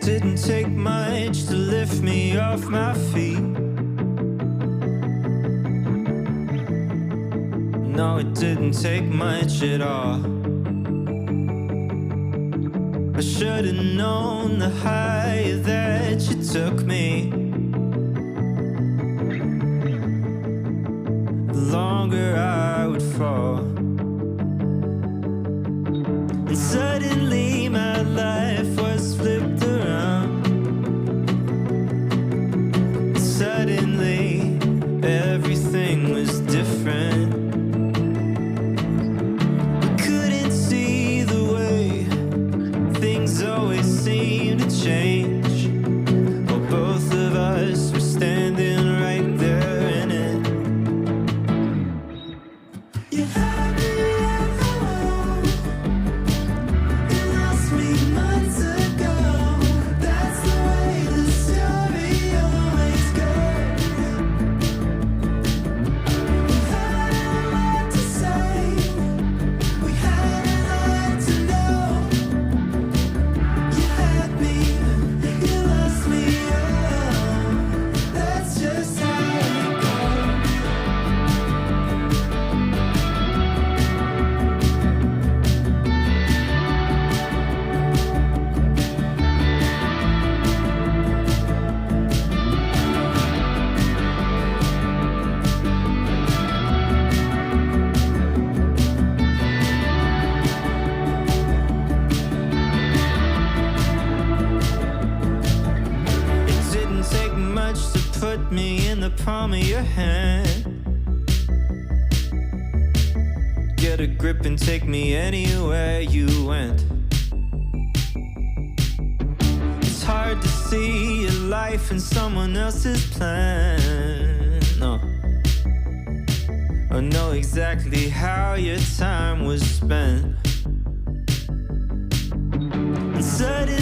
Didn't take much to lift me off my feet. No, it didn't take much at all. I should've known the higher that you took me, the longer I would fall. And suddenly my life was flipped around. Suddenly everything was different. We couldn't see the way things always seem to change. Well, both of us were standing right there in it. You had me at hello. You lost me months ago. That's the way the story always goes. We had a lot to say. We had a lot to know. You had me, you lost me, oh, that's just how it goes. It didn't take much to put me in the palm of your hand. Get a grip and take me anywhere you went. It's hard to see your life in someone else's plan. No, or know exactly how your time was spent. And suddenly